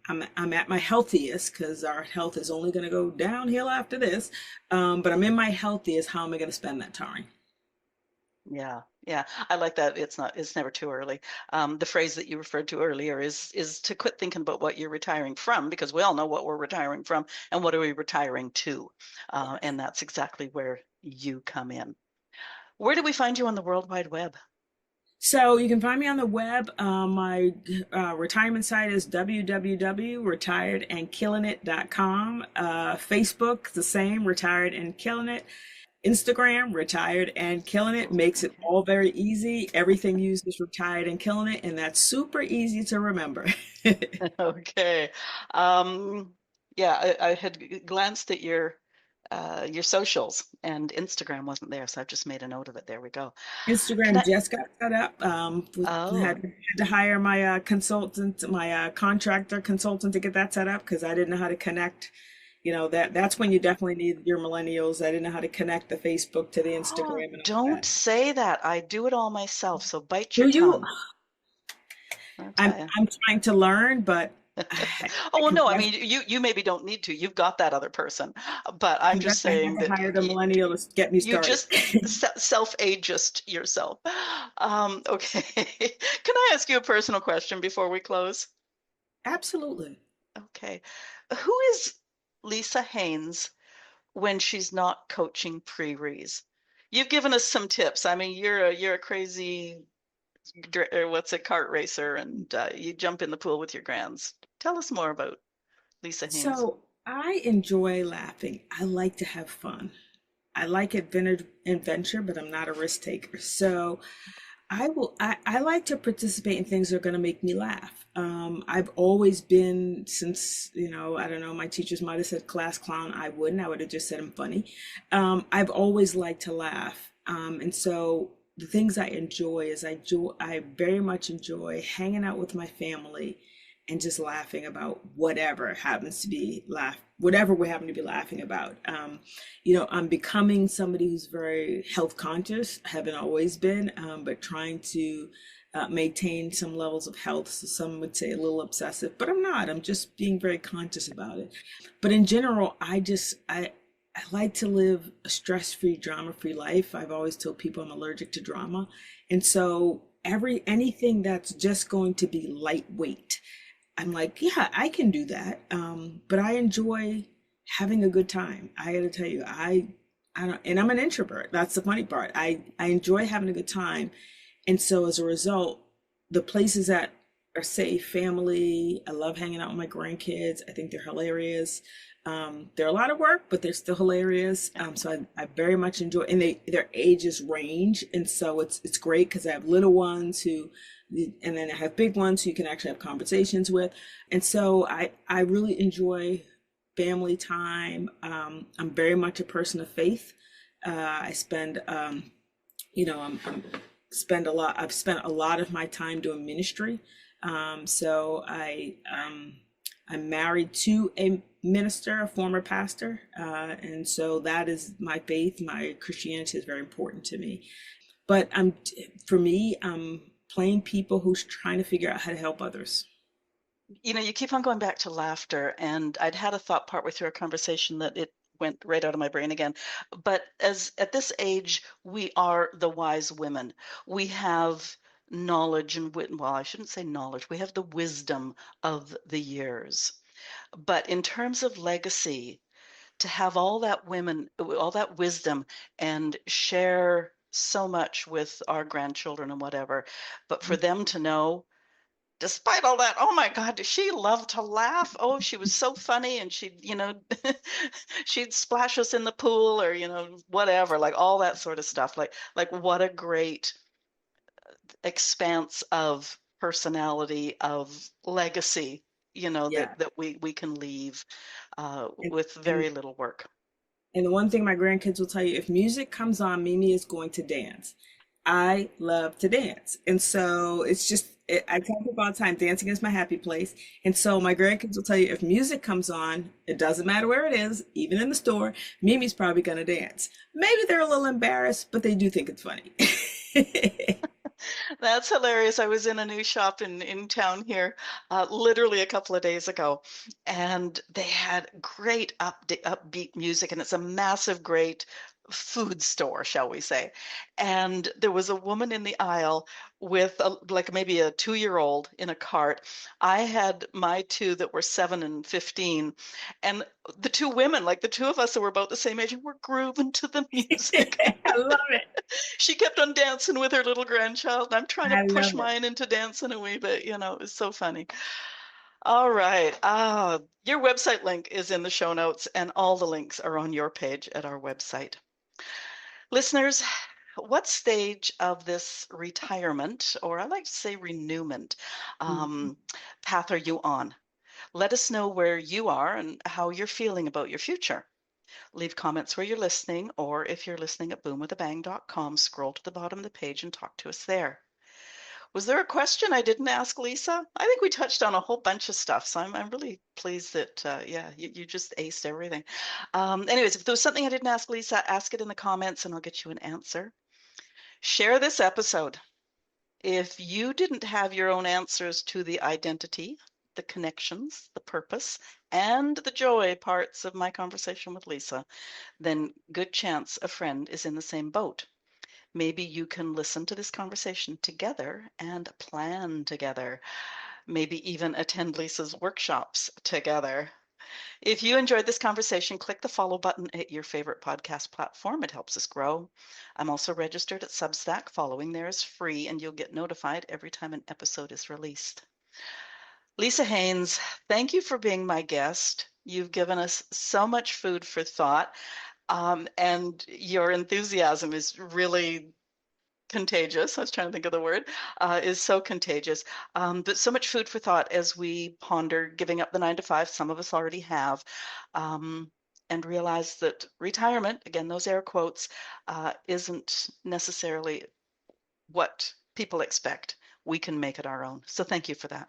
at my healthiest, because our health is only going to go downhill after this. But I'm in my healthiest. How am I going to spend that time? Yeah, yeah, I like that. It's never too early. The phrase that you referred to earlier is to quit thinking about what you're retiring from, because we all know what we're retiring from and what are we retiring to. And that's exactly where you come in. Where do we find you on the World Wide Web? So you can find me on the web. My retirement site is www.retiredandkillinit.com. Facebook, the same, Retired and Killing It. Instagram, Retired and Killing It, makes it all very easy. Everything used is Retired and Killing It, and that's super easy to remember. Okay. Um, yeah, I had glanced at your socials and Instagram wasn't there, so I've just made a note of it. There we go. Can Instagram I? just got set up. Oh, Had to hire my consultant, my contractor consultant to get that set up because I didn't know how to connect. That's when you definitely need your millennials. I didn't know how to connect the Facebook to the oh, Instagram and all don't that. say that. I do it all myself, so bite your Do you? tongue. I'll I'm tell you. I'm trying to learn, but Oh, well, Because no, I mean, you maybe don't need to. You've got that other person. But I'm just I saying had to that hire the millennial to get me you started. just self-ageist yourself. Okay. Can I ask you a personal question before we close? Absolutely. Okay. Who is Lisa Haynes when she's not coaching pre-rees? You've given us some tips. I mean, you're a crazy what's a kart racer, and you jump in the pool with your grands. Tell us more about Lisa Haynes. So I enjoy laughing. I like to have fun. I like adventure, but I'm not a risk taker. So I like to participate in things that are going to make me laugh. I've always been, since, I don't know, my teachers might have said class clown. I wouldn't. I would have just said I'm funny. I've always liked to laugh. And so the things I enjoy is I very much enjoy hanging out with my family and just laughing about whatever we happen to be laughing about. I'm becoming somebody who's very health conscious. I haven't always been, but trying to maintain some levels of health. So some would say a little obsessive, but I'm not. I'm just being very conscious about it. But in general, I like to live a stress-free, drama-free life. I've always told people I'm allergic to drama, and so anything that's just going to be lightweight, I'm like, yeah, I can do that. But I enjoy having a good time. I got to tell you, I don't, and I'm an introvert. That's the funny part. I enjoy having a good time, and so as a result, the places that are safe, family. I love hanging out with my grandkids. I think they're hilarious. They're a lot of work, but they're still hilarious. So I very much enjoy, and their ages range, and so it's great because I have little ones and then I have big ones who you can actually have conversations with, and so I really enjoy family time. I'm very much a person of faith. I spend I'm spend a lot I've spent a lot of my time doing ministry. So I'm married to a minister, a former pastor, and so that is my faith. My Christianity is very important to me. But for me, I'm playing people who's trying to figure out how to help others. You keep on going back to laughter, and I'd had a thought part with your conversation that it went right out of my brain again. But as at this age, we are the wise women. We have knowledge and well, I shouldn't say knowledge. We have the wisdom of the years. But in terms of legacy, to have all that wisdom and share so much with our grandchildren and whatever, but for them to know despite all that, oh my God, does she love to laugh? Oh, she was so funny, and she'd splash us in the pool, or whatever, like all that sort of stuff. Like what a great expanse of personality, of legacy, Yeah. that we can leave And, with and very little work. And the one thing my grandkids will tell you, if music comes on, Mimi is going to dance. I love to dance. And so I tell people all the time, dancing is my happy place. And so my grandkids will tell you, if music comes on, it doesn't matter where it is, even in the store, Mimi's probably going to dance. Maybe they're a little embarrassed, but they do think it's funny. That's hilarious. I was in a new shop in town here, literally a couple of days ago, and they had great upbeat music, and it's a massive, great food store, shall we say. And there was a woman in the aisle with like maybe a 2-year-old in a cart. I had my two that were 7 and 15, and the two women, like the two of us that were about the same age, and we're grooving to the music. I love it. She kept on dancing with her little grandchild, and I'm trying to I push love it. mine into dancing a wee bit. It's so funny. All right. Your website link is in the show notes, and all the links are on your page at our website. Listeners, what stage of this retirement, or I like to say renewment, Mhm. um, path are you on? Let us know where you are and how you're feeling about your future. Leave comments where you're listening, or if you're listening at boomwithabang.com, scroll to the bottom of the page and talk to us there. Was there a question I didn't ask Lisa? I think we touched on a whole bunch of stuff, so I'm really pleased that, yeah, you just aced everything. Anyways, if there was something I didn't ask Lisa, ask it in the comments and I'll get you an answer. Share this episode. If you didn't have your own answers to the identity the connections, the purpose, and the joy parts of my conversation with Lisa, then good chance a friend is in the same boat. Maybe you can listen to this conversation together and plan together. Maybe even attend Lisa's workshops together. If you enjoyed this conversation, click the follow button at your favorite podcast platform. It helps us grow. I'm also registered at Substack. Following there is free, and you'll get notified every time an episode is released. Lisa Haynes, thank you for being my guest. You've given us so much food for thought, and your enthusiasm is really contagious. I was trying to think of the word, is so contagious. But so much food for thought as we ponder giving up the 9 to 5. Some of us already have, and realize that retirement, again, those air quotes, isn't necessarily what people expect. We can make it our own. So thank you for that.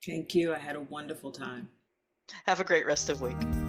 Thank you. I had a wonderful time. Have a great rest of the week.